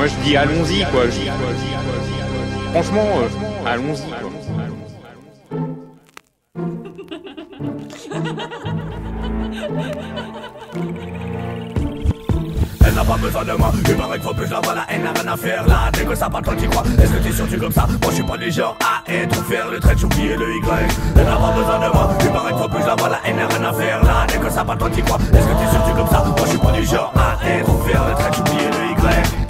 je dis allons-y quoi. Franchement, allons-y quoi. Elle n'a pas besoin de moi, il paraît qu'il faut plus la voir, la haine n'a rien à faire là. Dès que ça parle, toi t'y crois, est-ce que t'es sûr tu comme ça? Moi je suis pas du genre à être ou faire le trait de Choupi et le Y. Elle n'a pas besoin de moi, il paraît qu'il faut plus la voir, la haine n'a rien à faire là. Dès que ça parle, toi t'y crois, est-ce que t'es sûr tu comme ça? Moi je suis pas du genre à être ou faire le trait de Choupi et le Y.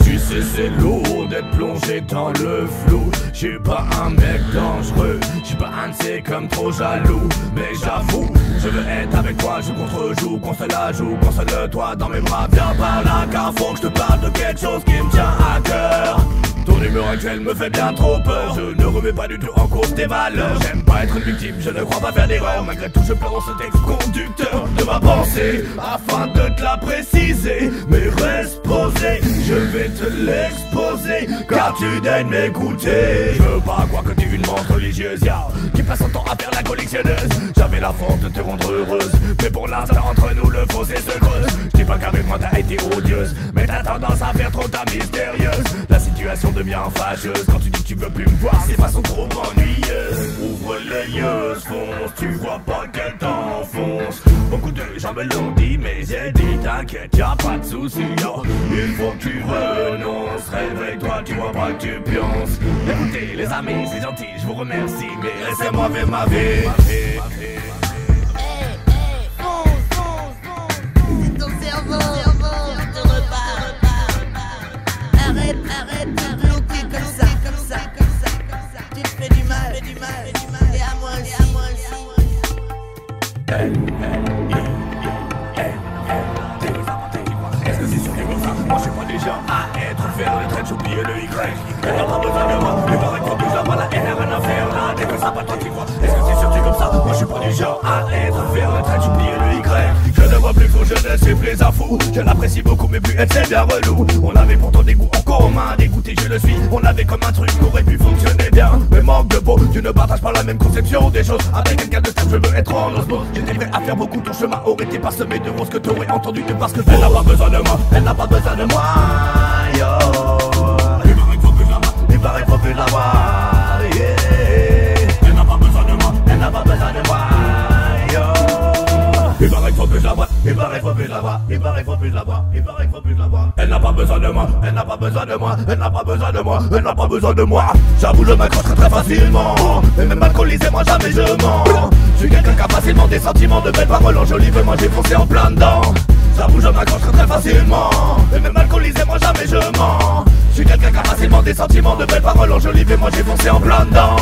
Tu sais c'est lourd d'être plongé dans le flou. J'suis pas un mec dangereux, j'suis pas un de ces comme trop jaloux. Mais j'avoue, je veux être avec toi, je contre-joue, qu'on se la joue, console-toi dans mes bras, viens par là. Car faut que je te parle de quelque chose qui me tient à cœur. Ton humeur actuelle me fait bien trop peur. Je ne remets pas du tout en cause tes valeurs. J'aime pas être une victime, je ne crois pas faire d'erreur. Malgré tout je plante ce texte conducteur de ma pensée afin de te la préciser. Mais reste posé, je vais te l'exposer, car tu daignes m'écouter. Je veux pas croire que t'es une menthe religieuse, qui passe son temps à faire la collectionneuse. J'avais la force de te rendre heureuse, mais pour l'instant entre nous le fossé se creuse. Je dis pas qu'avec moi t'as été odieuse, mais t'as tendance à faire trop ta mystérieuse. La situation devient fâcheuse quand tu dis que tu veux plus me voir, c'est façon trop ennuyeuse. Ouvre les yeux, fonce, tu vois pas qu'elle t'enfonce. Beaucoup de gens me l'ont dit, mais j'ai dit t'inquiète, y'a pas de soucis, il faut que tu renonces. Réveille-toi, tu vois pas que tu pionces. Écoutez les amis, c'est gentil, je vous remercie, mais laissez-moi vivre ma vie. C'est ton cerveau qui te repart. Arrête de bloquer comme ça. Tu te fais du mal. Et à moi aussi. Est-ce que c'est sûr que comme ça? Moi je suis pas déjà à être ou faire le trait de Choupi et le Y. Elle n'a pas besoin de moi, il paraît qu'il faut plus la voir, la haine n'a rien à faire là. Dès que ça va toi tu crois, est-ce que c'est sûr que comme ça? Moi je suis pas du genre à être ou faire le trait de Choupi et le Y. Je ne vois plus fou, je ne suis plus un fou. Je l'apprécie beaucoup mais plus elle c'est bien relou. On avait pourtant des goûts en commun, dégoûté je le suis. On avait comme un truc qui aurait pu fonctionner bien. Mais manque de peau, tu ne partages pas la même conception des choses. Avec quelqu'un de stable je veux être en osmose. J'étais prêt à faire beaucoup, ton chemin aurait été parsemé de roses que t'aurais entendu que parce que elle n'a pas besoin de moi, elle n'a pas besoin de moi, yo. Il paraît qu'il faut plus la voir, yeah. Elle n'a pas besoin de moi, elle n'a pas besoin de moi, yo. Il paraît qu'il faut plus la voir, il paraît qu'il faut plus la voir, il paraît qu'il faut plus la voir, il paraît qu'il faut plus la voir. Elle n'a pas besoin de moi, elle n'a pas besoin de moi, elle n'a pas besoin de moi, elle n'a pas besoin de moi. J'avoue je m'accroche très facilement, et même alcoolisé moi jamais je mens. Je suis quelqu'un qui a facilement des sentiments, de belles paroles enjolivées, moi j'ai foncé en plein dedans. J'avoue je m'accroche très facilement, et même alcoolisé moi jamais je mens. Je suis quelqu'un qui a facilement des sentiments, de belles paroles enjolivées, moi j'ai foncé en plein dedans.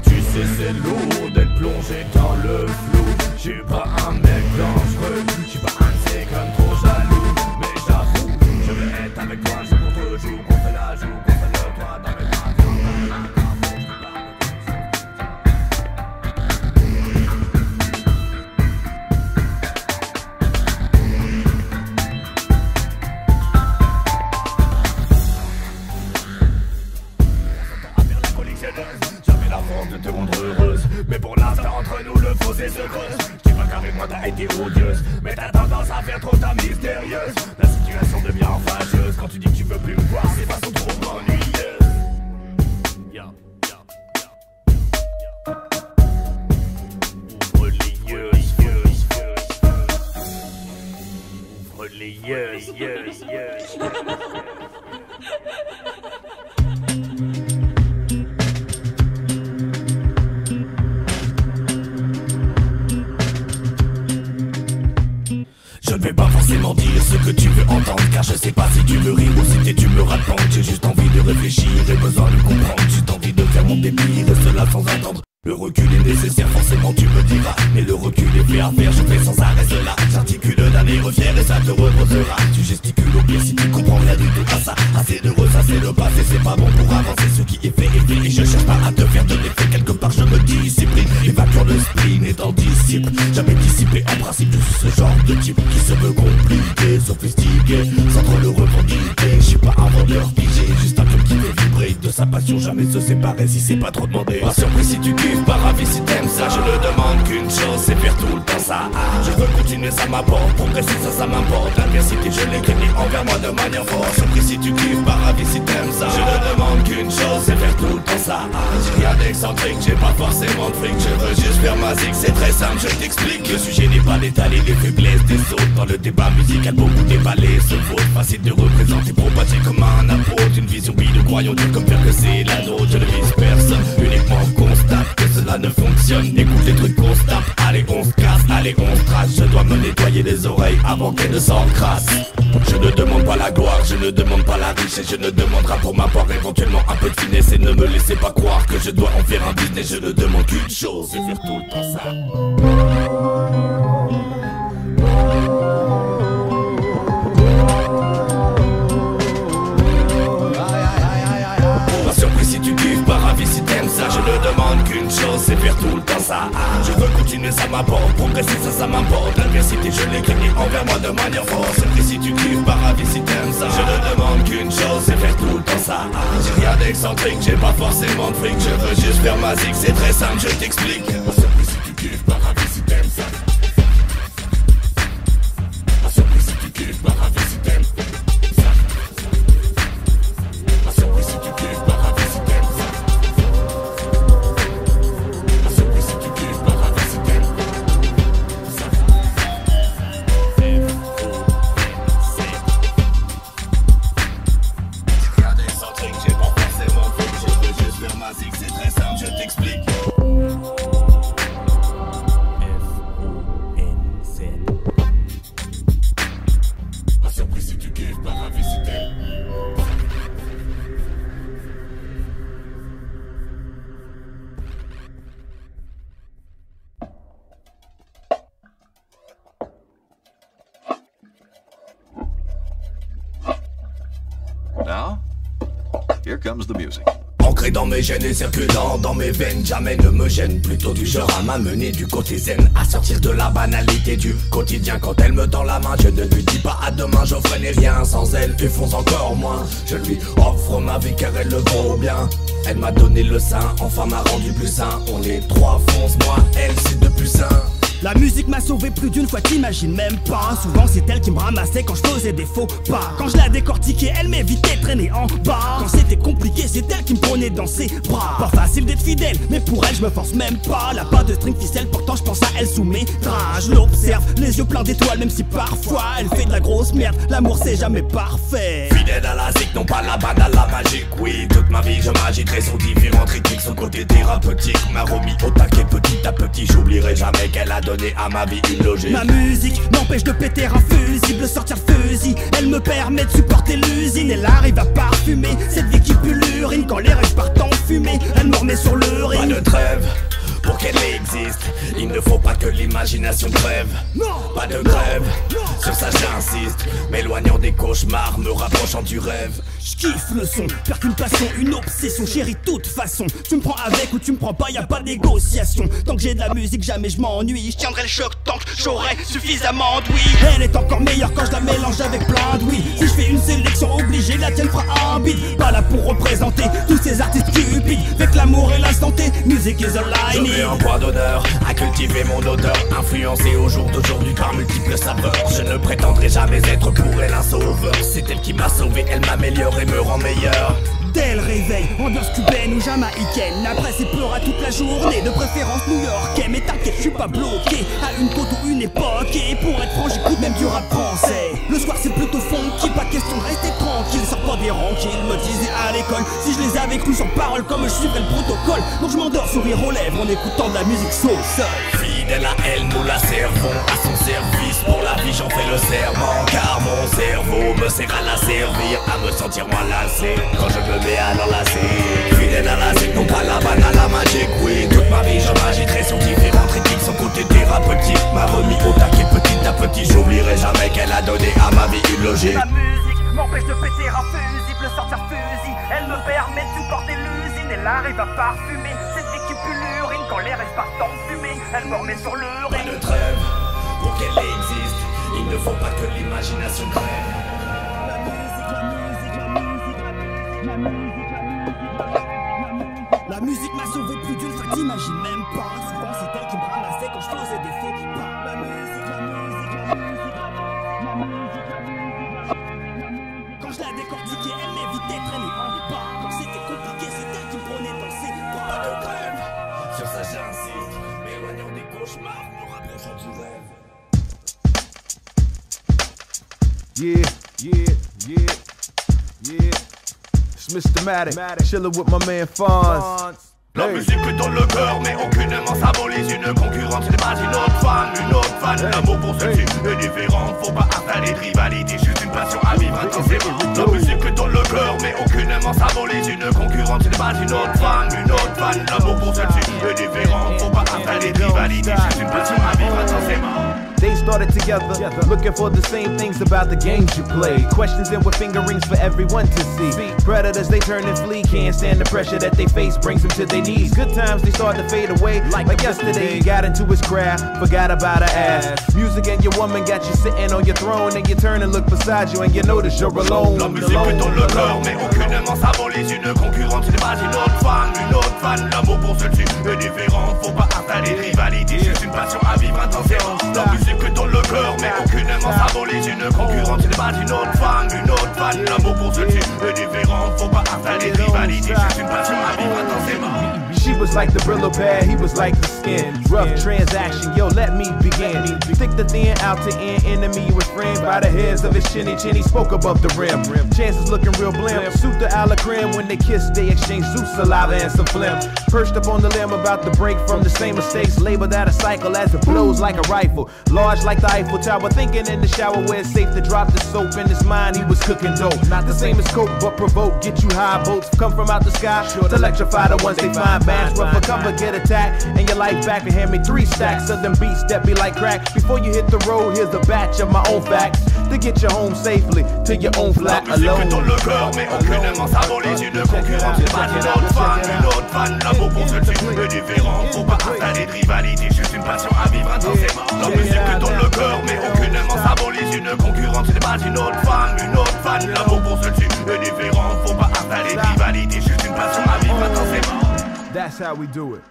Tu sais c'est lourd d'être plongé dans le flou. Je suis pas un mec dangereux, je suis pas un de ces comme trop jaloux. Mais j'avoue, je veux être avec toi, je contre-joue, qu'on se la joue, console-toi dans mes bras. J'avais la force de te rendre heureuse, mais pour l'instant entre nous le fossé se creuse. Je dis pas qu'avec moi t'as été odieuse, mais t'as tendance à faire trop ta mystérieuse. La situation devient fâcheuse quand tu dis que tu veux plus me voir, c'est façon trop ennuyeuse. Ouvre les yeux, ouvre les yeux. Je ne vais pas forcément dire ce que tu veux entendre, car je sais pas si tu veux rire ou si tu me racontes. J'ai juste envie de réfléchir et besoin de comprendre. Juste envie de faire mon délire et cela sans attendre. Le recul est nécessaire, forcément tu me diras, mais le recul est fait à faire, je fais sans arrêt cela. J'articule d'un air fier et ça te reposera. Tu gesticules au pire si tu comprends rien du tout à ça. Assez de ressasser le passé, c'est pas bon pour avancer. Ce qui est fait est fait et je cherche pas à te faire de l'effet. Quelque part je me discipline, évacuant le spleen étant disciple. Jamais dissipé en principe, je suis ce genre de type qui se veut compliqué, sophistiqué, sans trop le revendiquer. Je suis pas un vendeur figé, juste un truc qui fait vibrer de sa passion, jamais se séparer si c'est pas trop demandé. Pas surpris si tu kiffes, pas ravi si t'aimes ça. Je ne demande qu'une chose, c'est faire tout le temps ça. Je veux continuer, ça m'apporte, progresser ça m'importe. L'adversité je l'écris envers moi de manière forte. Surpris si tu kiffes, pas ravi si t'aimes ça. Je ne demande qu'une chose, c'est faire tout le temps ça. J'ai rien d'excentrique, j'ai pas forcément de fric. Je veux juste faire ma zig, c'est très simple, je t'explique. Le sujet n'est pas d'étaler les faiblesses des autres. Dans le débat musical, beaucoup déballé se vaut. Facile de représenter, propager comme un apôtre. Une vision bidon, croyons dur comme faire que c'est la nôtre. Je ne vise personne, uniquement constate que cela ne fonctionne. Écoute les trucs qu'on se tape, allez on se casse, allez on se trace. Je dois me nettoyer les oreilles avant qu'elles ne s'encrassent. Je ne demande pas la gloire, je ne demande pas la richesse. Je ne demanderai pour ma part éventuellement un peu de finesse. Et ne me laissez pas croire que je dois en faire un business. Je ne demande qu'une chose, c'est faire tout le temps ça. Pas surpris si tu kiffes, pas ravi si t'aimes ça. Je ne demande qu'une chose, c'est faire tout le temps ça. Je veux continuer, ça m'apporte, progresser ça m'importe. L'adversité je l'écris envers moi de manière forte. Surpris si tu kiffes, pas ravi si t'aimes ça. Je ne demande qu'une chose, c'est faire tout le temps ça. J'ai rien d'excentrique, j'ai pas forcément de fric. Je veux juste faire ma zig, c'est très simple, je t'explique. Pas surpris si tu kiffes, pas ravi si t'aimes ça. Pas surpris si tu kiffes, pas ravi si t'aimes ça. Pas surpris si tu kiffes, pas ravi si t'aimes ça. Pas surpris si tu kiffes, pas ravi si t'aimes ça. Rien d'excentrique, j'ai pas forcément de fric. Je veux juste faire ma zig, c'est très simple, je t'explique. Pas surpris si tu kiffes, pas ravi si t'aimes. Now, here comes the music. Ancré dans mes gènes et circulant dans mes veines, jamais ne me gêne. Plutôt du genre à m'amener du côté zen, à sortir de la banalité du quotidien. Quand elle me tend la main, je ne lui dis pas à demain. J'offre rien sans elle, et fonce encore moins. Je lui offre ma vie car elle le vaut bien. Elle m'a donné le sein, enfin m'a rendu plus sain. On est trois, fonce moi, elle c'est de plus sain. La musique m'a sauvé plus d'une fois, t'imagines même pas. Souvent c'est elle qui me ramassait quand je faisais des faux pas. Quand je la décortiquais, elle m'évitait de traîner en bas. Quand c'était compliqué, c'est elle qui me prenait dans ses bras. Pas facile d'être fidèle, mais pour elle je me force même pas. Elle a pas de string ficelle, pourtant je pense à elle sous mes draps. Je l'observe, les yeux pleins d'étoiles, même si parfois elle fait de la grosse merde. L'amour c'est jamais parfait. Fidèle à la zik, non pas la banale, la magique. Oui, toute ma vie je m'agiterai sur différentes rythmiques. Son côté thérapeutique m'a remis au taquet petit à petit. J'oublierai jamais qu'elle a donné à ma vie une logique. Ma musique m'empêche de péter un fusible, sortir fusil. Elle me permet de supporter l'usine. Elle arrive à parfumer cette vie qui pue l'urine. Quand les rêves partent en fumée, elle me remet sur le ring. Pas de trêve pour qu'elle existe, il ne faut pas que l'imagination crève. Pas de grève, sur ça j'insiste. M'éloignant des cauchemars, me rapprochant du rêve. J'kiffe le son, perd qu'une passion, une obsession. Chérie, toute façon, tu me prends avec ou tu me prends pas, y'a pas de négociation. Tant que j'ai de la musique, jamais je m'ennuie. Je tiendrai le choc tant que j'aurai suffisamment d'ouïe. Elle est encore meilleure quand je la mélange avec plein d'ouïe. Si je fais une sélection obligée, la tienne fera un beat. Pas là pour représenter tous ces artistes stupides. Avec l'amour et la santé, music is all I need. Je mets un point d'honneur à cultiver mon odeur, influencé au jour d'aujourd'hui par multiples saveurs. Je ne prétendrai jamais être pour elle un sauveur. C'est elle qui m'a sauvé, elle m'améliore et me rend meilleur. Dès le réveil, ambiance cubaine ou jamaïcaine. Après c'est pleura toute la journée, de préférence new-yorkais. Mais t'inquiète, je suis pas bloqué à une côte ou une époque. Et pour être franc, j'écoute même du rap français. Le soir c'est plutôt funky, pas question de rester tranquille. Sors pas des ranquilles, me disaient à l'école. Si je les avais crus sur parole comme je suivrais le protocole. Donc je m'endors, sourire aux lèvres en écoutant de la musique soul. Fidèle à elle, nous la servons à son service. Pour la vie j'en fais le serment, car mon cerveau me sert à la servir, à me sentir moins lassé quand je me mets à l'enlacer. Fidèle à la zik, non pas la banale, la magique. Oui, toute ma vie je m'agiterai sur différentes rythmiques. Son côté thérapeutique m'a remis au taquet petit à petit. J'oublierai jamais qu'elle a donné à ma vie une logique. Ma musique m'empêche de péter un fusible, sortir fusil. Elle me permet de supporter l'usine. Elle arrive à parfumer cette vie qui pue l'urine. Quand les rêves partent en fumée, elle me remet sur le Pas ring. de trêve pour qu'elle existe, il ne faut pas que l'imagination crève. La musique, la musique, la musique, la musique, la musique. t'imagines même pas. Souvent c'est elle qui me ramassait quand je faisais des faux pas. La musique, la musique, la musique, la musique, la musique, la musique. Quand je la décortiquais, elle m'évitait de traîner en bas. Quand c'était compliqué, c'est elle qui me prenait dans ses bras. Pas de grève, sur ça j'insiste. M'éloignons des cauchemars, nous rapprochons du rêve. Yeah, yeah, yeah, yeah. It's Mr. Matic, chillin' with my man Fonz. La musique est dans le cœur, mais aucunement symbolise une concurrence, ce n'est pas une autre fan. L'amour pour celle-ci est différent, faut pas installer de rivalité, juste une passion à vivre intensément. La musique est dans le cœur, mais aucunement symbolise une concurrence, ce n'est pas une autre fan. L'amour pour celle-ci est différent, faut pas installer de rivalité, juste une passion à vivre intensément. They started together, looking for the same things about the games you play. Questions and with fingerings for everyone to see. Predators, they turn and flee, can't stand the pressure that they face, brings them to their knees. Good times, they start to fade away, like yesterday. Got into his craft, forgot about her ass. Music and your woman got you sitting on your throne, and you turn and look beside you and you notice you're alone. La musique est dans le cœur, mais aucunement symbolise une concurrence, ce n'est pas une autre fan. L'amour pour celle-ci est différent, faut pas installer de rivalité, juste une passion à vivre intensément. La musique est dans le cœur, mais aucunement symbolise une concurrence, ce n'est pas une autre fan. L'amour pour celle-ci est différent, faut pas installer de rivalité, juste une passion à vivre intensément. She was like the Brillo pad, he was like the skin. Rough transaction, yo, let me begin. Thick the thin, out to end, enemy was framed by the hairs of his chinny. Spoke above the rim. Chances looking real blim. Suit the a la creme, when they kissed, they exchanged Zeus saliva and some phlegm. Perched up on the limb, about to break from the same mistakes. Labeled out a cycle as it blows like a rifle. Large like the Eiffel Tower, thinking in the shower where it's safe to drop the soap. In his mind, he was cooking dope. Not the same as coke, but provoke. Get you high, boats come from out the sky to electrify the ones they find. Bands run for cover, get attacked, and your life back and hand me 3 stacks of them beats that be like crack. Before you hit the road, here's a batch of my own facts to get you home safely to your own flat alone. La musique est dans le cœur, mais aucunement symbolise une concurrence, c'est pas une autre fan. L'amour pour celle-ci est différent, faut pas installer de rivalité, juste une passion à vivre intensément. La musique est dans le cœur, mais aucunement symbolise une concurrence, c'est pas une autre fan. L'amour pour celle-ci est différent, faut pas installer de rivalité, juste une passion à vivre intensément. That's how we do it.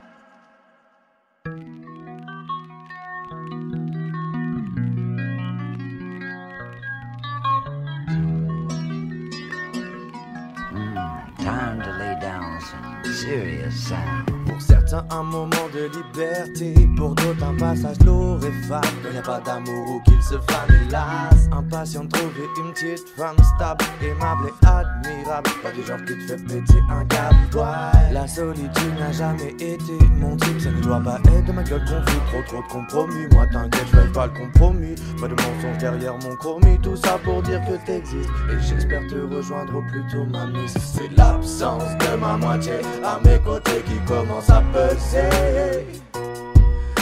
Time to lay down some serious sound. Pour certains un moment de liberté, pour d'autres un passage lourd et fade. Quand y a pas d'amour ou qu'il se fane, hélas. Impatient de trouver une petite femme stable, aimable et admirable. Pas du genre qui te fait péter un câble. Ouais. La solitude n'a jamais été mon type, ça ne doit pas être de ma gueule confus. Trop de compromis, moi t'inquiète, je fais pas le compromis. Pas de mensonge derrière mon chromie, tout ça pour dire que t'existes. Et j'espère te rejoindre au plus tôt, ma miss. C'est l'absence de ma moitié à mes côtés qui commence à peser.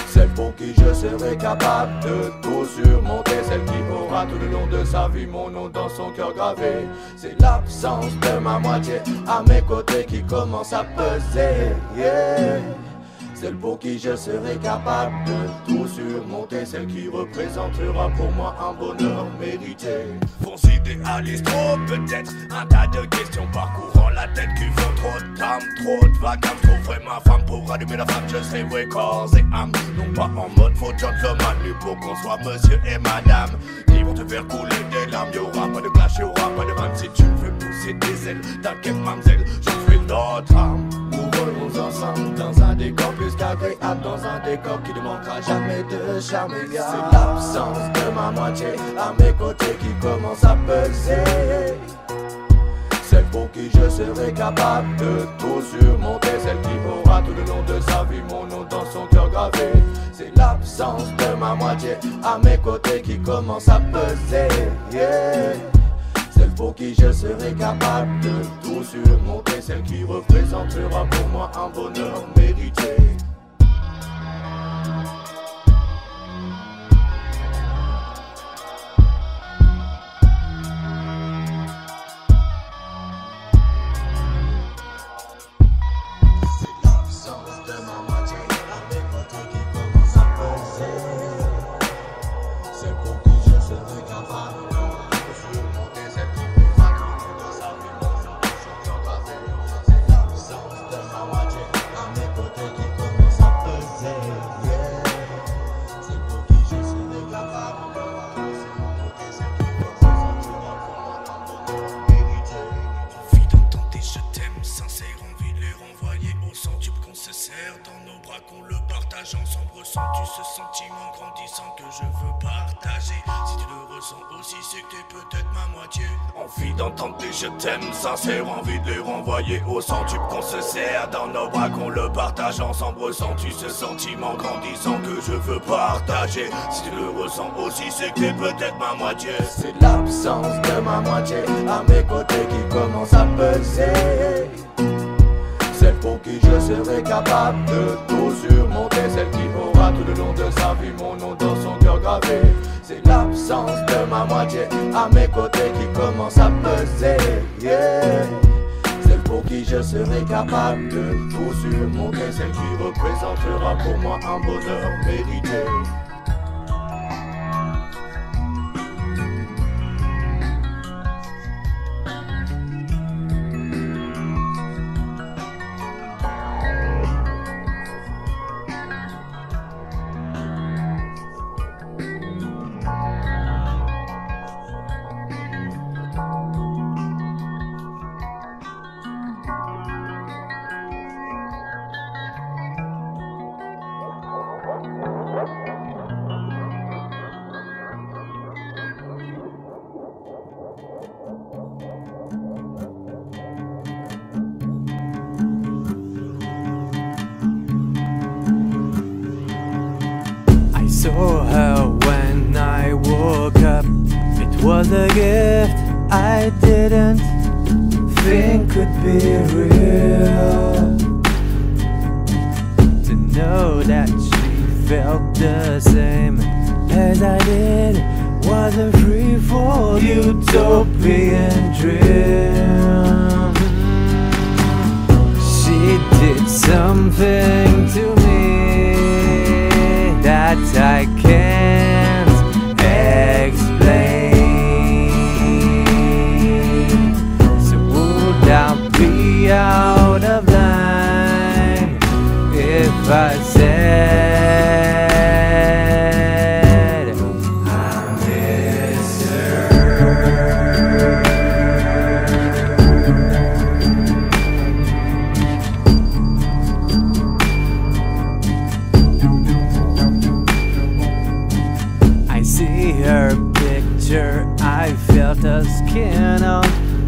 Celle pour qui je serai capable de tout surmonter. Celle qui aura tout le long de sa vie mon nom dans son cœur gravé. C'est l'absence de ma moitié à mes côtés qui commence à peser, yeah. Celle pour qui je serai capable de tout surmonter. Celle qui représentera pour moi un bonheur mérité. Fausse idéaliste, trop peut-être un tas de questions parcourant la tête qui font trop de d'âme, trop de vacances. Je trouverai ma femme pour allumer la flamme. Je serai vrai corps et âme, non pas en mode faux gentleman, mais pour qu'on soit monsieur et madame. Ils vont te faire couler des larmes, y'aura pas de clash, y'aura pas de vanne. Si tu veux pousser des ailes, t'inquiète mademoiselle, je fais notre âme. Nous volerons ensemble dans un décor plus qu'agréable, dans un décor qui ne manquera jamais de charme. C'est l'absence de ma moitié à mes côtés qui commence à peser. Celle pour qui je serai capable de tout surmonter. Celle qui aura tout le long de sa vie mon nom dans son cœur gravé. C'est l'absence de ma moitié à mes côtés qui commence à peser, yeah. Celle pour qui je serai capable de tout surmonter. Celle qui représentera pour moi un bonheur mérité. Qui partageant sans ressens-tu ce sentiment grandissant que je veux partager. Si tu le ressens aussi, c'est que t'es peut-être ma moitié. Envie d'entendre des je t'aime sincères, envie de les renvoyer au centuple qu'on se serre dans nos bras, qu'on le partage ensemble. Ressens-tu ce sentiment grandissant que je veux partager? Si tu le ressens aussi, c'est que t'es peut-être ma moitié. C'est l'absence de ma moitié à mes côtés qui commence à peser. Celle pour qui je serai capable de tout surmonter, celle qui aura tout le long de sa vie mon nom dans son cœur gravé. C'est l'absence de ma moitié à mes côtés qui commence à peser, yeah. Celle pour qui je serai capable de tout surmonter, celle qui représentera pour moi un bonheur mérité. Saw her when I woke up. It was a gift I didn't think could be real. To know that she felt the same as I did was a free-fall utopian dream. She did something to me that I can't explain. So would I be out of line if I said I miss her? Her picture, I felt her skin on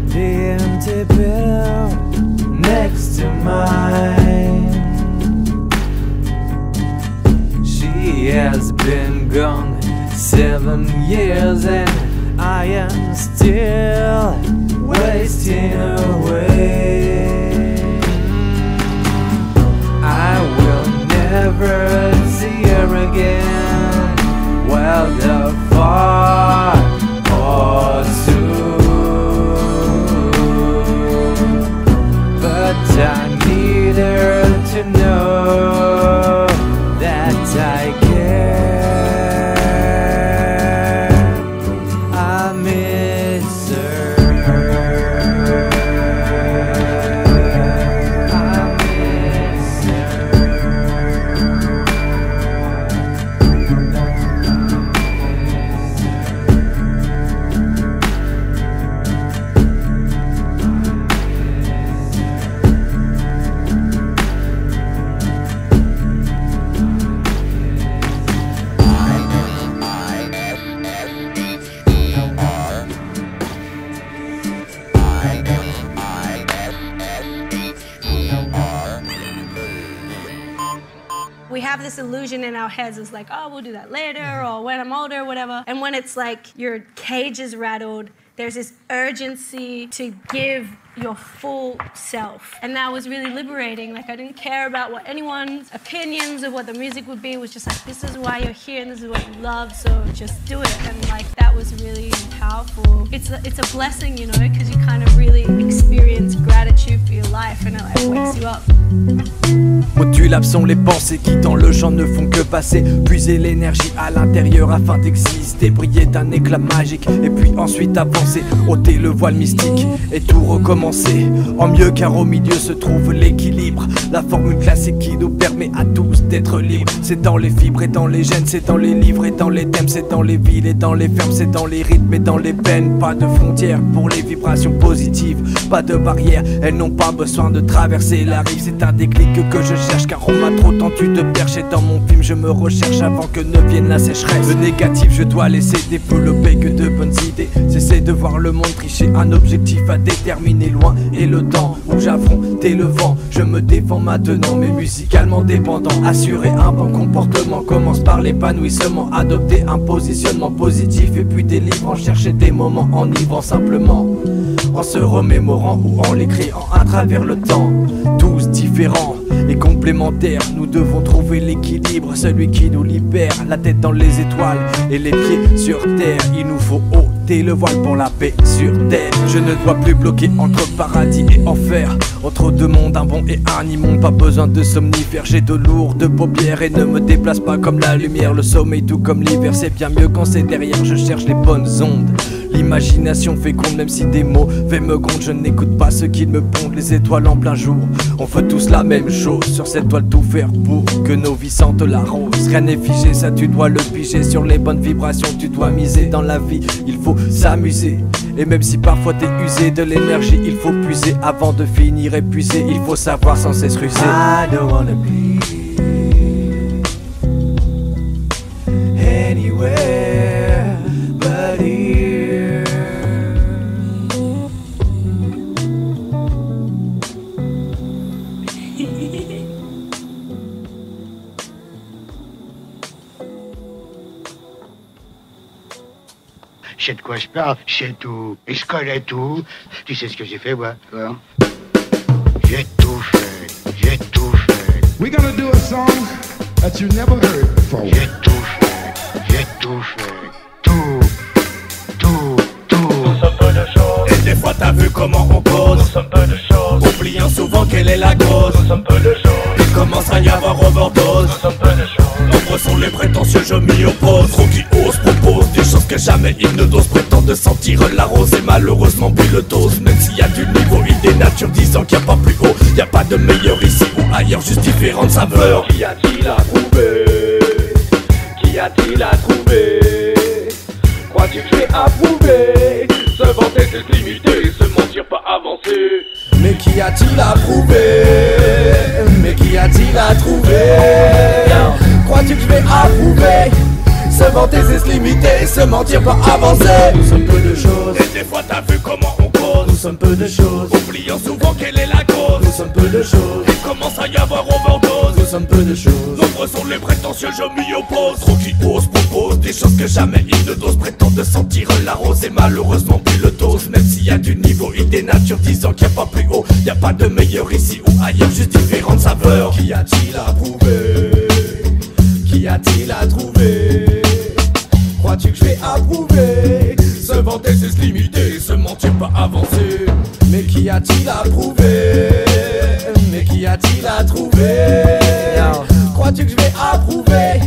the empty pillow next to mine. She has been gone 7 years and I am still wasting away. I will never see her again, whether far or soon, but I need her to know that I care. I miss her. I miss her. We have this illusion in our heads, it's like, oh, we'll do that later, or when I'm older, whatever. And when it's like your cage is rattled, there's this urgency to give your full self. And that was really liberating. Like, I didn't care about what anyone's opinions of what the music would be. It was just like, this is why you're here and this is what you love, so just do it. And like, that was really powerful. It's a blessing, you know, because you kind of really experience gratitude for your life and it like wakes you up. Modulables sont les pensées qui dans le champ ne font que passer. Puiser l'énergie à l'intérieur afin d'exister, briller d'un éclat magique et puis ensuite avancer, ôter le voile mystique et tout recommencer. En mieux car au milieu se trouve l'équilibre, la formule classique qui nous permet à tous d'être libres. C'est dans les fibres et dans les gènes, c'est dans les livres et dans les thèmes, c'est dans les villes et dans les fermes, c'est dans les rythmes et dans les peines. Pas de frontières pour les vibrations positives, pas de barrières, elles n'ont pas besoin de traverser la rive. C'est un déclic que je cherche car car on m'a trop tendu de perche. Et dans mon film je me recherche avant que ne vienne la sécheresse. Le négatif je dois laisser développer que de bonnes idées. Cesser de voir le monde tricher, un objectif à déterminer loin. Et le temps où j'affrontais le vent, je me défends maintenant mais musicalement dépendant. Assurer un bon comportement commence par l'épanouissement. Adopter un positionnement positif et puis délivrant. Chercher des moments enivrants simplement, en se remémorant ou en les créant à travers le temps. Tous différents et complémentaires, nous devons trouver l'équilibre, celui qui nous libère. La tête dans les étoiles et les pieds sur terre. Il nous faut ôter le voile pour la paix sur terre. Je ne dois plus bloquer entre paradis et enfer, entre deux mondes, un bon et un immonde. Pas besoin de somnifères, j'ai de lourdes paupières et ne me déplace pas comme la lumière. Le sommeil tout comme l'hiver, c'est bien mieux quand c'est derrière. Je cherche les bonnes ondes, l'imagination féconde, même si des mauvais me grondent. Je n'écoute pas ceux qui me pondent les étoiles en plein jour. On veut tous la même chose, sur cette toile tout faire pour que nos vies sentent la rose. Rien n'est figé, ça tu dois le piger. Sur les bonnes vibrations tu dois miser. Dans la vie il faut s'amuser, et même si parfois t'es usé de l'énergie, il faut puiser avant de finir épuisé. Il faut savoir sans cesse ruser. I don't wanna be anywhere but here. Je sais de quoi je parle, je sais tout, et je connais tout. Tu sais ce que j'ai fait, moi? Quoi? J'ai tout fait, j'ai tout fait. We're gonna do a song that you never heard before. J'ai tout fait, j'ai tout fait. Tout. Nous sommes peu de choses. Et des fois t'as vu comment on cause. Nous sommes peu de choses. Oubliant souvent quelle est la cause. Nous sommes peu de choses. Il commence à y avoir overdose. Nous sommes peu de choses. Nombreux sont les prétentieux, je m'y oppose. Trop qui osent, proposent des choses que jamais ils ne dosent. Prétendent de sentir la rose et malheureusement puis le dose. Même s'il y a du niveau, il dénature disant qu'il n'y a pas plus haut. Y a pas de meilleur ici ou ailleurs, juste différentes saveurs. Qui a-t-il à trouver? Qui a-t-il à trouver? Crois-tu que je vais approuver? Se vanter c'est se limiter, se mentir pas avancer. Mais qui a-t-il à prouver? Mais qui a-t-il à trouver? Crois-tu que je vais approuver? Se vanter c'est se limiter, se mentir pas avancer. Nous sommes peu de choses. Et des fois t'as vu comment on cause. Nous sommes peu de choses. Oubliant souvent quelle est la cause. Nous sommes peu de choses. Il commence à y avoir overdose. Nous sommes peu de choses. Nombreux sont les prétentieux, je m'y oppose. Trop qui osent, proposent des choses que jamais ils ne dosent. Prétendent de sentir la rose et malheureusement puis le dose. Même s'il y a du niveau, ils dénaturent disant qu'il n'y a pas plus haut. Y a pas de meilleur ici ou ailleurs, juste différentes saveurs. Qui a-t-il à prouver? Qui a-t-il à trouver? Crois-tu que je vais approuver? Se vanter c'est se limiter, se mentir pas avancer. Mais qui a-t-il à prouver? Mais qui a-t-il à trouver? Crois-tu que je vais approuver?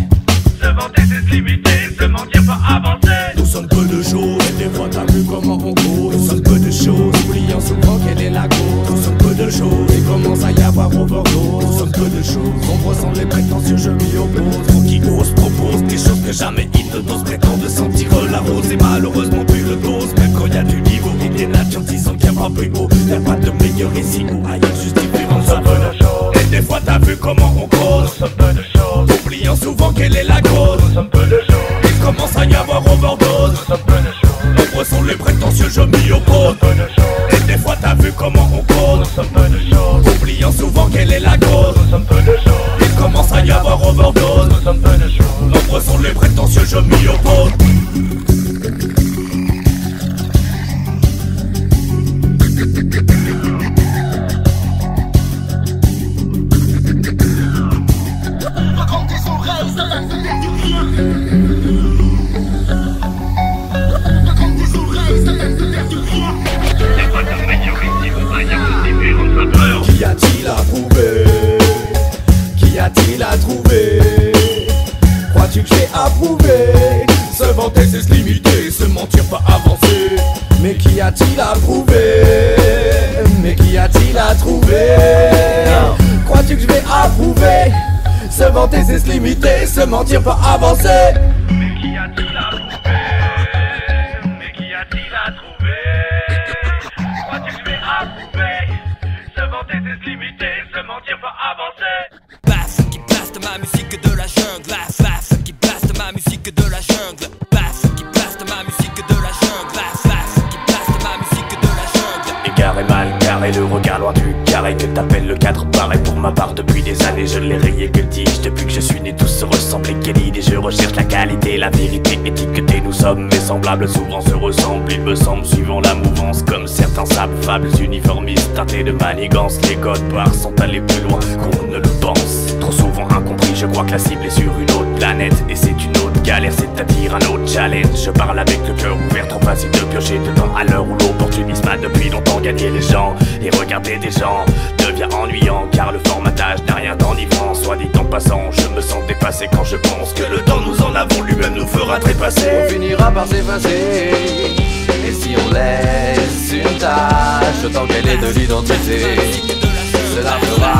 Se vanter c'est se limiter, se mentir pas avancer. Nous sommes peu de choses, et des fois t'as vu comment on cause. Nous sommes peu de choses, oubliant souvent quelle est la cause. Nous sommes peu de choses, et commence à y avoir overdose. Nous sommes peu de choses, nombreux sont les prétentieux, je m'y oppose. Trop qui osent, proposent des choses que jamais ils ne dosent. Prétendent de sentir la rose et malheureusement plus le dose. Même quand y a du niveau, ils dénaturent disant qu'il n'y a pas plus haut. Y a pas de meilleur ici ou ailleurs, juste différentes saveurs. Et des fois t'as vu comment on cause. Nous sommes peu de choses, oubliant souvent quelle est la cause. Nous sommes peu de choses, il commence à y avoir overdose. Nous sommes peu de choses, nombreux sont les prétentieux, je m'y oppose. Et des fois t'as vu comment on cause. Nous sommes peu de choses, oubliant souvent quelle est la cause. Nous sommes peu de choses, il commence à y avoir overdose. Nous sommes peu de choses, nombreux sont les prétentieux, je m'y oppose. Qui a-t-il à prouver? Qui a-t-il à trouver? Crois-tu que j'ai approuvé? Se vanter c'est se limiter, se mentir pas avancer. Mais qui a-t-il à prouver? Mais qui a-t-il à trouver? Crois-tu que je vais approuver? Se vanter c'est se limiter, se mentir pas avancer. Mais qui a-t-il à prouver? Mais qui a-t-il à trouver? Crois-tu que je vais approuver? Se vanter c'est se limiter, se mentir pas avancer. regard loin du carré que t'appelles le cadre pareil. Pour ma part depuis des années je l'ai rayé, que dis-je, depuis que je suis né tous se ressemblent. Et quelle idée, je recherche la qualité, la vérité étiquetée. Nous sommes mes semblables, souvent se ressemblent. Il me semble, suivant la mouvance, comme certains sables, fables uniformistes teintés de manigance. Les codes barres sont allés plus loin qu'on ne le pense. Trop souvent incompris, je crois que la cible est sur une autre planète. Et c'est une autre galère, c'est-à-dire un autre challenge. Je parle avec le cœur ouvert, trop facile de piocher dedans. À l'heure où l'opportunisme a depuis longtemps gagné les gens. Et regarder des gens devient ennuyant, car le formatage n'a rien d'enivrant. Soit dit en passant, je me sens dépassé quand je pense que le temps nous en avons lui-même nous fera trépasser. On finira par s'effacer. Et si on laisse une tâche, autant qu'elle est de l'identité, cela fera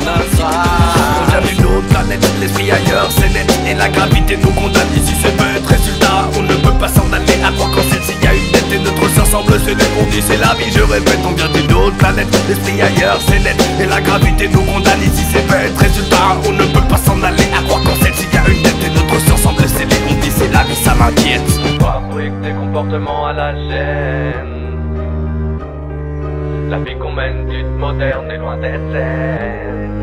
notre âge. On vient d'une autre planète, l'esprit ailleurs, c'est net. Et la gravité nous condamne, ici c'est bête. Résultat, on ne peut pas s'en aller. À croire qu'en celle-ci y a une tête et notre sang semble se défoncer. C'est la vie, je répète, on vient d'une autre planète, l'esprit ailleurs, c'est net. Et la gravité nous condamne, ici c'est bête. Résultat, on ne peut pas s'en aller. À croire qu'en celle-ci y a une tête et notre sang semble se défoncer. C'est la vie, ça m'inquiète. On fabrique des comportements à la chaîne. La vie qu'on mène dite moderne est loin d'être saine.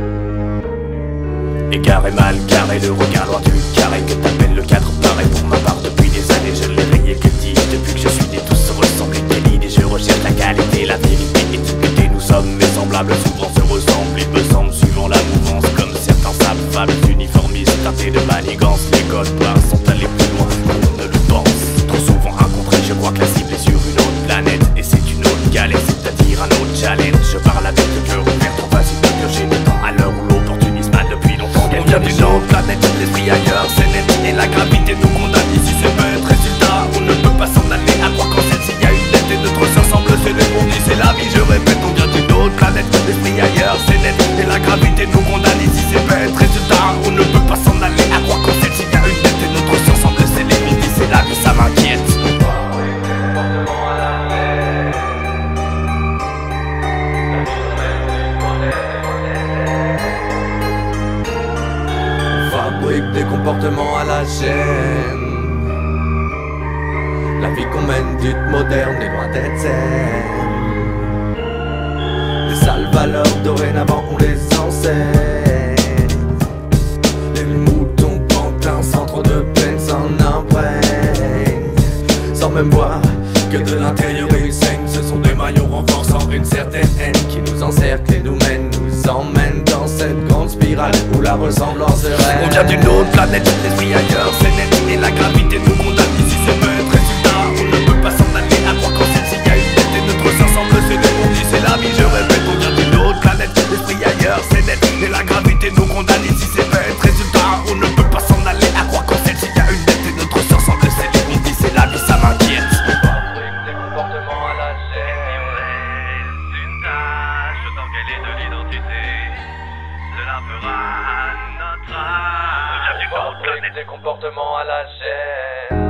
Égaré, mal carré, le regard loin du carré que t'appelles le cadre pareil. Pour ma part depuis des années je l'ai rayé, que dis-je, depuis que je suis né tous se ressemblent. Et quelle idée, je recherche la qualité, la vérité étiquetée. Nous sommes mes semblables, souvent se ressemblent. Il me semble, suivant la mouvance, comme certains sables, fables uniformistes teintés de manigance. Les codes barres sont allés plus loin qu'on ne le pense. Trop souvent incompris, je crois que la cible est sur une autre planète. Et c'est une autre galère, c'est-à-dire un autre challenge. Je parle avec le cœur ouvert, trop facile de piocher dedans. À l'heure où l'opportunisme a depuis longtemps gagné. On vient d'une autre planète, l'esprit ailleurs, c'est net. Et la gravité nous condamne, ici c'est bête. Résultat, on ne peut pas s'en aller. À croire qu'en celle-ci y a une tête et notre sang semble se défoncer. C'est la vie, je répète, on vient d'une autre planète, l'esprit ailleurs, c'est net. Et la gravité nous condamne, ici c'est bête. Résultat, on ne peut pas s'en aller. À croire qu'en celle-ci y a une tête et notre sang semble se défoncer. C'est la vie, ça m'inquiète. Fabrique des comportements à la chaîne. La vie qu'on mène dite moderne est loin d'être saine. Les sales valeurs dorénavant on les enseigne. Les moutons pantins sans trop de peine s'en imprègnent, sans même voir que de l'intérieur ils saignent. Ce sont des maillons renforçant une certaine haine qui nous encercle et nous mène, nous emmène dans cette grande spirale où la ressemblance est réelle. On vient d'une autre planète, l'esprit ailleurs, c'est net. Et la gravité nous condamne, ici c'est bête. Résultat, on ne peut pas s'en aller. À croire qu'en celle-ci y a une tête et notre sang semble se défoncer. C'est la vie, je répète, on vient d'une autre planète, l'esprit ailleurs, c'est net. Et la gravité nous condamne, ici c'est bête. Résultat, on ne peut pas s'en aller. À croire qu'en celle-ci y a une tête et notre sang semble se défoncer. C'est la vie, ça m'inquiète. Des comportements à la chaîne. Et on laisse une tâche autant qu'elle est de l'identité, cela fera notre âge. Fabrique des comportements à la chaîne.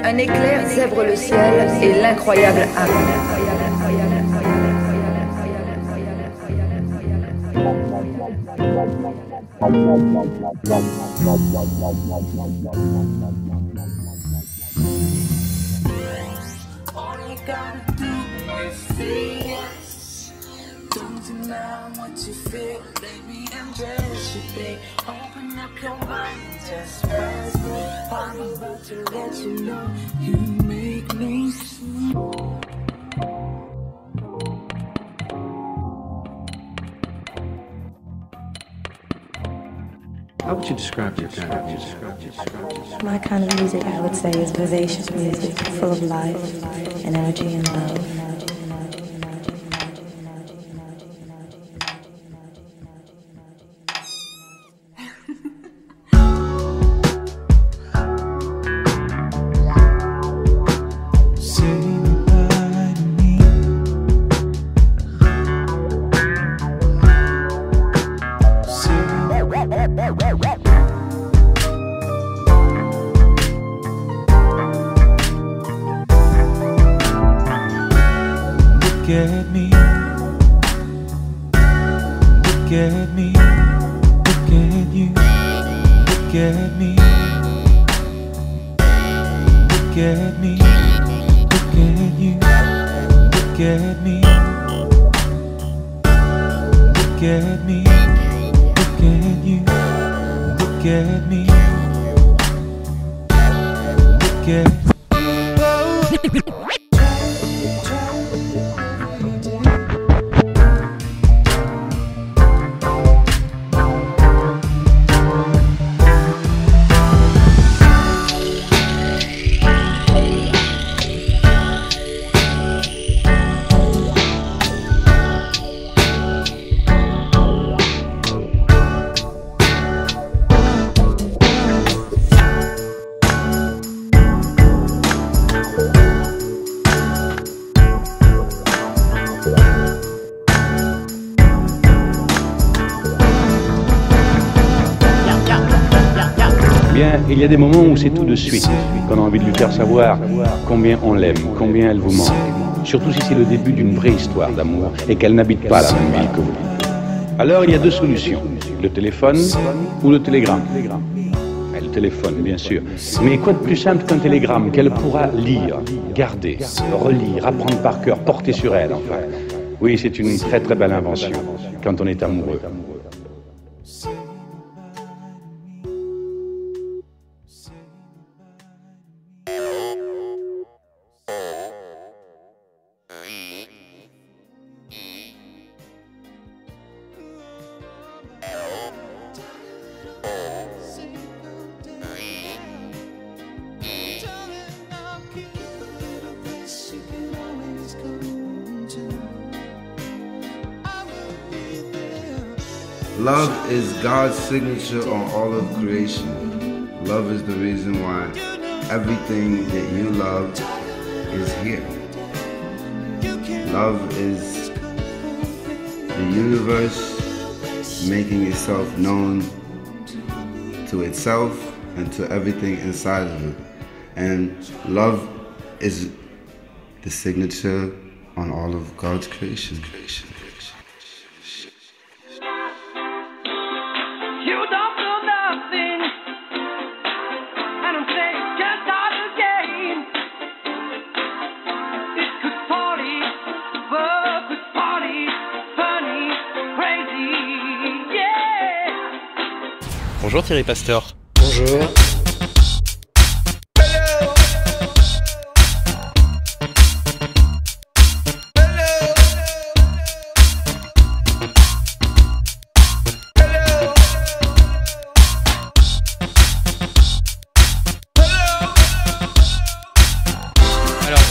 Un éclair zèbre le ciel et l'incroyable âme. All you gotta do is say yes. Don't deny what you feel, baby, and just you think. Open up your mind and just trust me. I'm about to let you know you make me sweet. Ok. don't you describe your kind of music? My kind of music, I would say, is vivacious music, full of life and energy and love. Il y a des moments où c'est tout de suite, qu'on a envie de lui faire savoir combien on l'aime, combien elle vous manque. Surtout si c'est le début d'une vraie histoire d'amour et qu'elle n'habite pas la même ville que vous. Alors il y a deux solutions, le téléphone ou le télégramme. Le téléphone, bien sûr. Mais quoi de plus simple qu'un télégramme qu'elle pourra lire, garder, relire, apprendre par cœur, porter sur elle, enfin. Oui, c'est une très très belle invention quand on est amoureux. Love is God's signature on all of creation. Love is the reason why everything that you love is here. Love is the universe making itself known to itself and to everything inside of it. And love is the signature on all of God's creation. Bonjour Thierry Pasteur. Bonjour.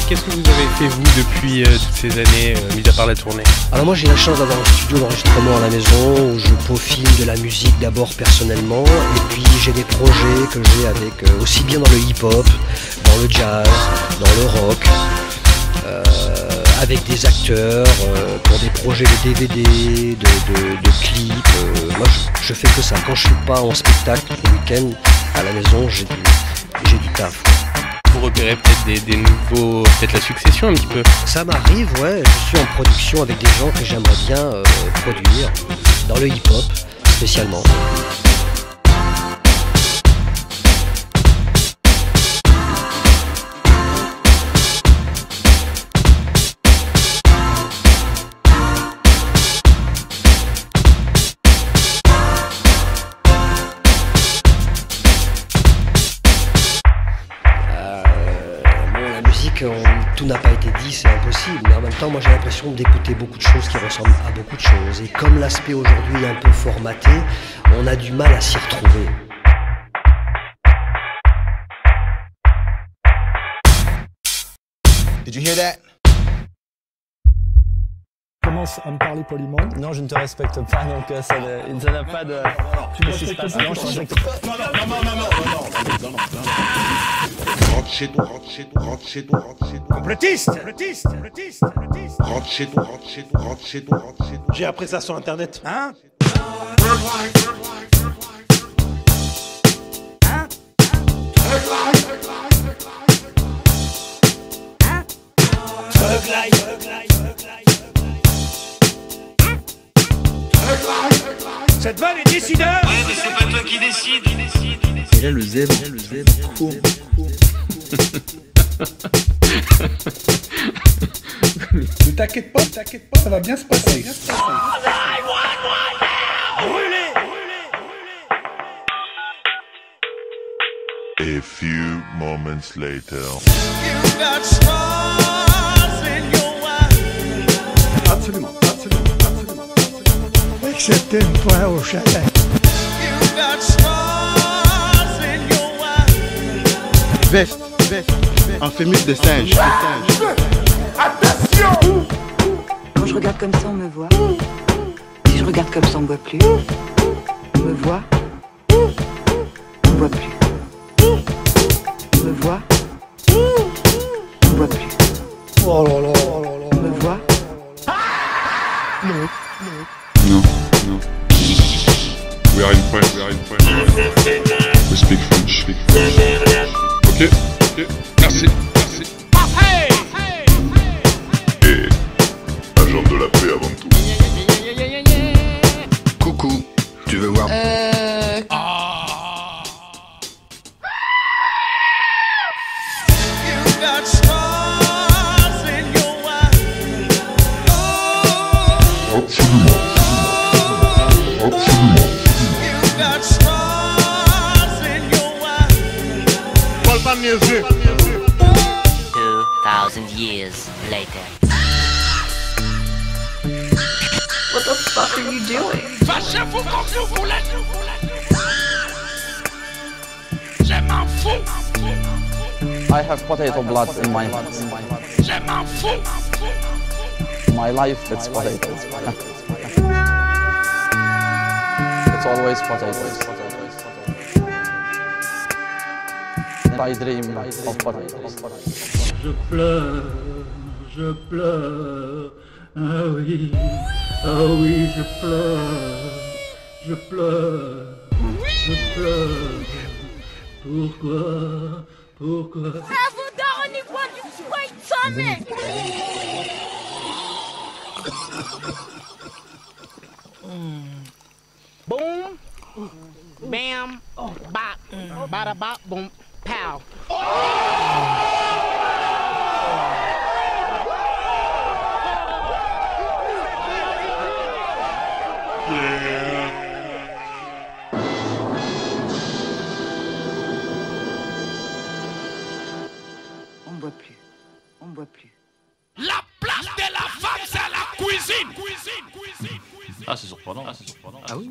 Qu'est-ce que vous avez fait vous depuis toutes ces années, mis à part la tournée? Alors moi j'ai la chance d'avoir un studio d'enregistrement à la maison où je peaufine de la musique d'abord personnellement et puis j'ai des projets que j'ai avec aussi bien dans le hip-hop, dans le jazz, dans le rock, avec des acteurs pour des projets de DVD, de clips. Moi je fais que ça. Quand je suis pas en spectacle le week-end à la maison j'ai du taf. Vous repérez peut-être des nouveaux, peut-être la succession un petit peu? Ça m'arrive, ouais, je suis en production avec des gens que j'aimerais bien produire, dans le hip-hop spécialement. que tout n'a pas été dit, c'est impossible. Mais en même temps, moi j'ai l'impression d'écouter beaucoup de choses qui ressemblent à beaucoup de choses. Et comme l'aspect aujourd'hui est un peu formaté, on a du mal à s'y retrouver. Did you hear that? Commence à me parler poliment. Non, je ne te respecte pas, donc ça n'a pas de... Tu me respectes pas. Non, je te respecte pas. Non. Rentre chez toi, rentre chez toi, rentre chez toi, rentre chez toi. Complotiste. Rentre chez toi, rentre chez toi, rentre chez toi, rentre chez toi. J'ai appris ça sur Internet. Hein? Cette balle est décideur. Ouais, mais c'est pas toi qui décide. Et là, le zèbre court. Ne t'inquiète pas, ça va bien se passer. A few moments later. Absolument. Excepté une fois au chalet. Veste, en fémur de singe. Attention! Quand je regarde comme ça, on me voit. Si je regarde comme ça, on me voit plus. On me voit. On me voit plus. On me voit. On me voit plus. Oh là là. On me voit. Non. We are in French. We speak French. Ok, merci. Et agent de la paix avant tout. Coucou, tu veux voir? Pas mieux vu. 2000 years later. What the fuck are you doing? Fâchez-vous comme vous voulez. Je m'en fous. I have potato blood in my hands. Je m'en fous. My life, it's potatoes. It's always potatoes. And I dream of potatoes. Je pleure. Ah oui, je pleure. Pourquoi? Boom, bam, bop, bada bop, boom, pow. On me voit plus. La place de la femme, c'est la cuisine. Ah, c'est surprenant. Ah oui.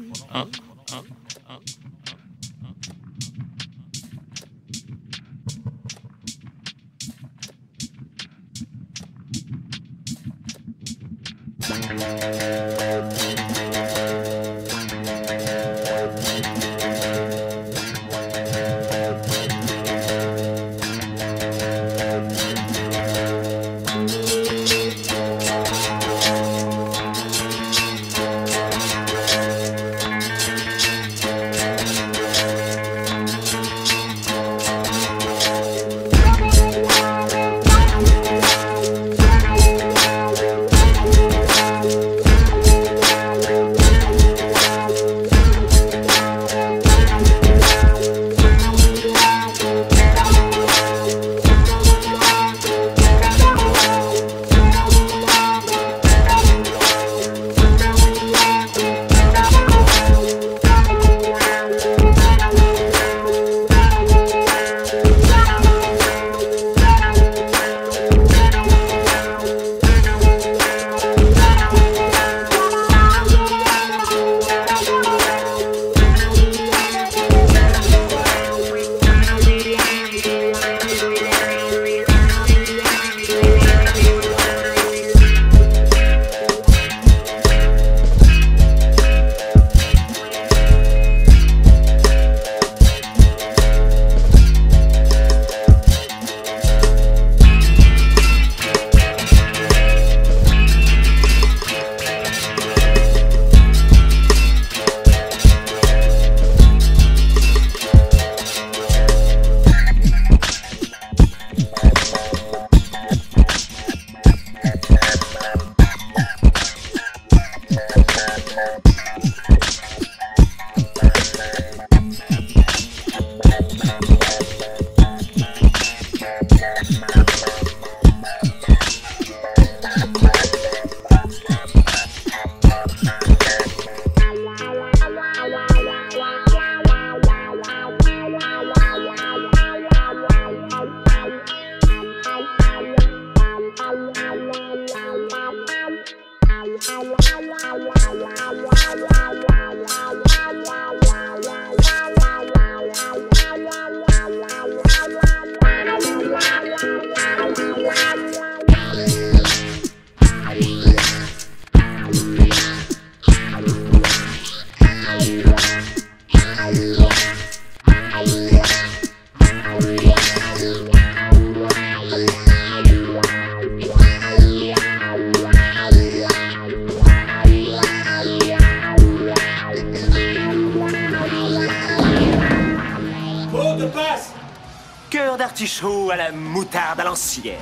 Cœur d'artichaut à la moutarde à l'ancienne.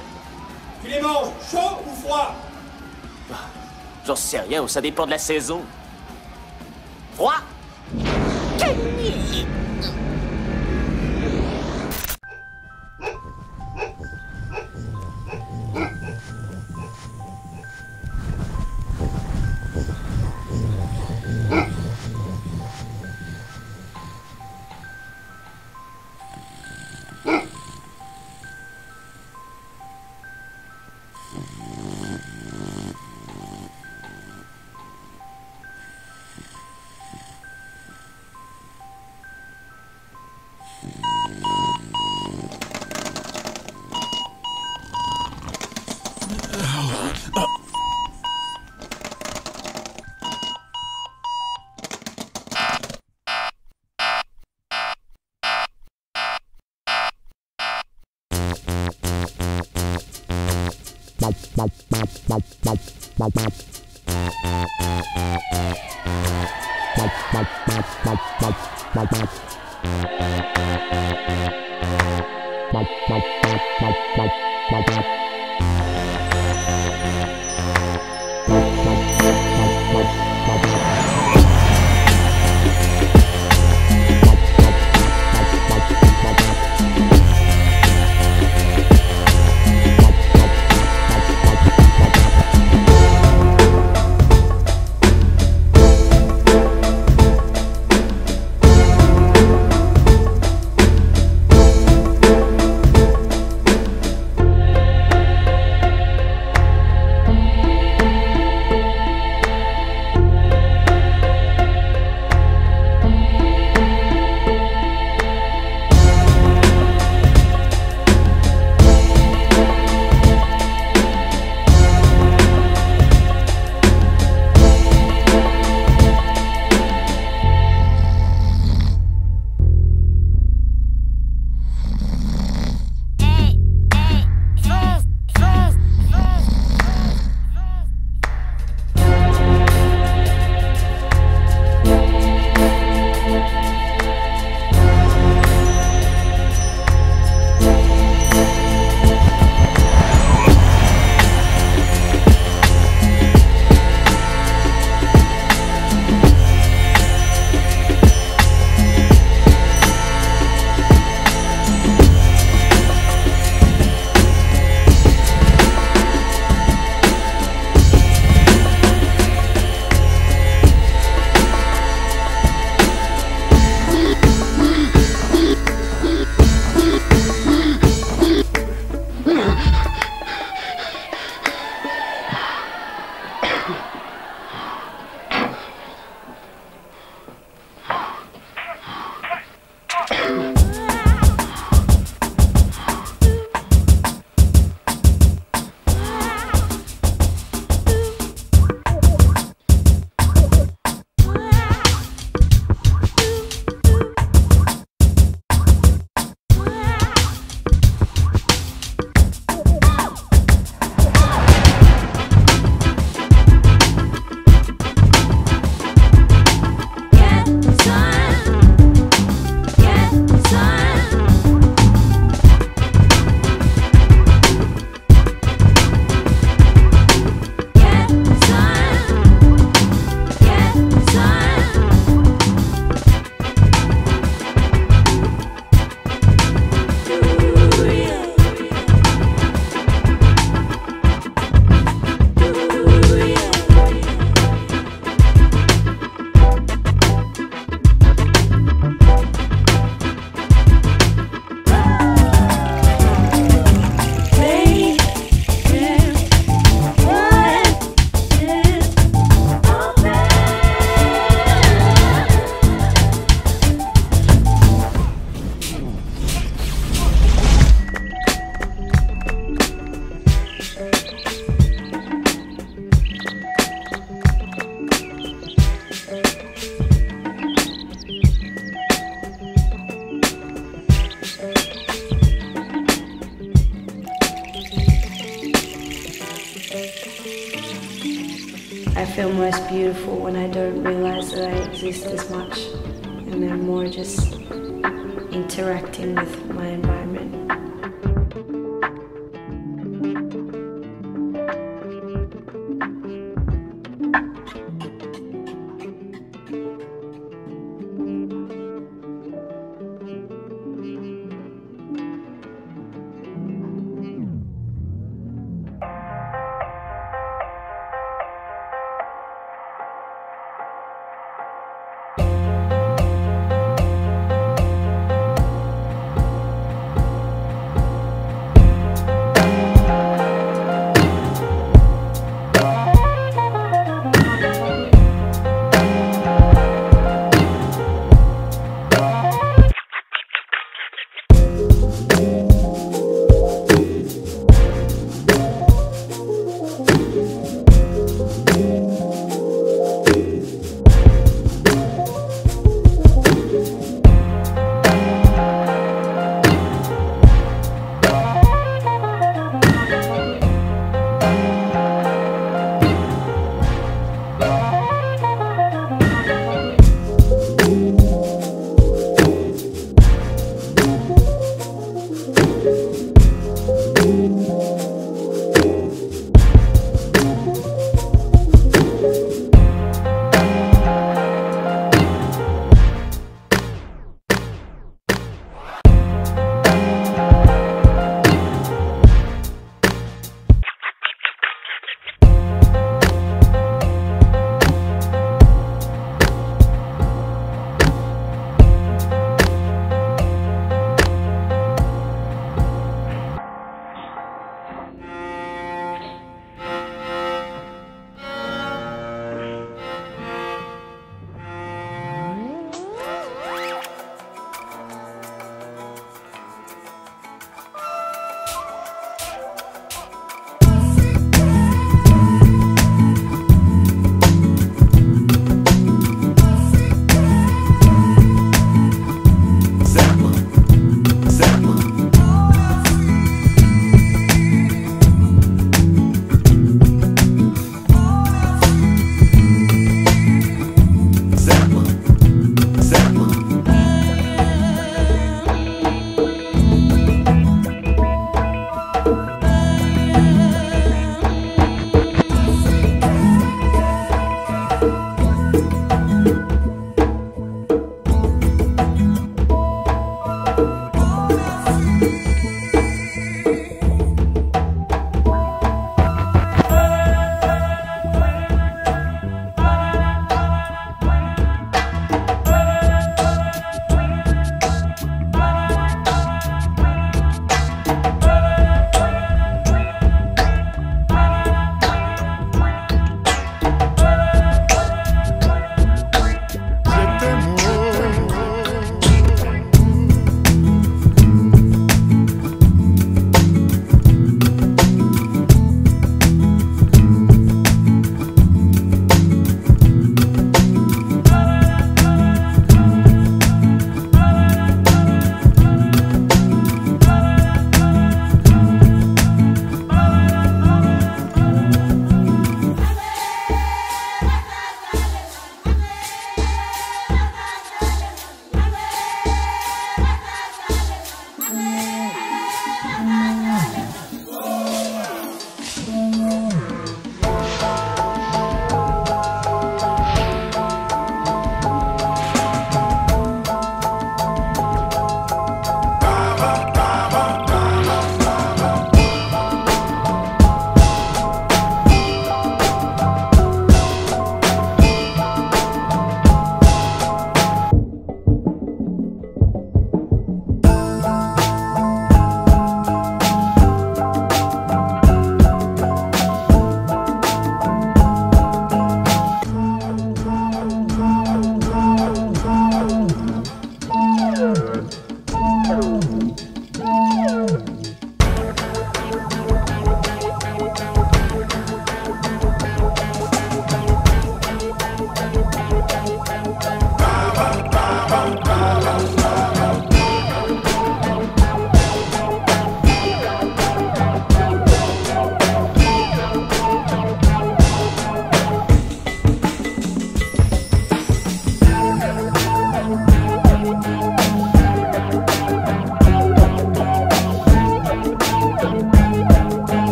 Tu les manges chaud ou froid? J'en sais rien, ça dépend de la saison. Froid? I feel most beautiful when I don't realize that I exist as much, and I'm more just interacting with my environment.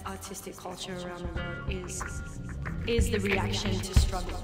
Artistic culture around the world is the reaction to struggle.